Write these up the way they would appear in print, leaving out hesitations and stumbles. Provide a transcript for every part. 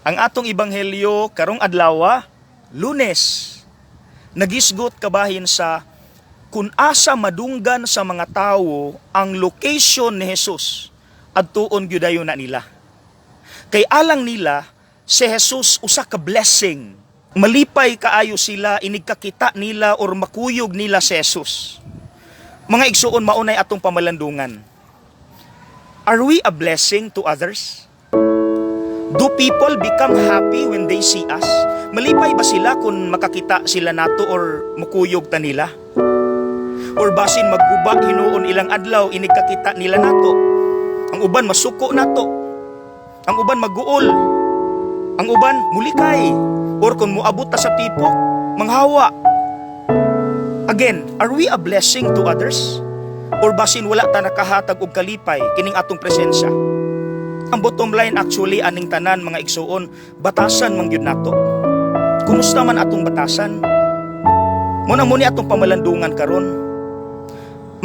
Ang atong ebanghelyo karong adlaw, Lunes, nagisgot kabahin sa kung asa madunggan sa mga tawo ang location ni Jesus adtuon gyudayon na nila. Kay alang nila si Jesus usa ka blessing. Malipay kaayo sila inigkakita nila or makuyog nila si Jesus. Mga igsuon maunay atong pamalandungan. Are we a blessing to others? Do people become happy when they see us? Malipay ba sila kung makakita sila nato or mukuyog ta nila? Or basin magguba hinuon ilang adlaw inigkakita nila nato? Ang uban masuko nato. Ang uban maguol. Ang uban mulikay. Or kung muabot ta sa tipok, manghawa. Again, are we a blessing to others? Or basin wala ta nakahatag og kalipay kining atong presensya? Ang bottom line actually aning tanan mga igsuon, batasan man gyud nato. Kumusta man atong batasan? Muna muni atong pamalandungan karon.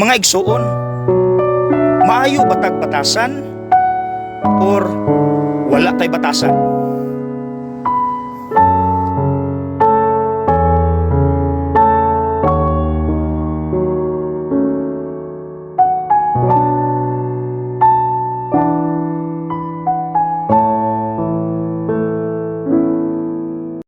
Mga igsuon, maayo batag batasan or wala tay batasan?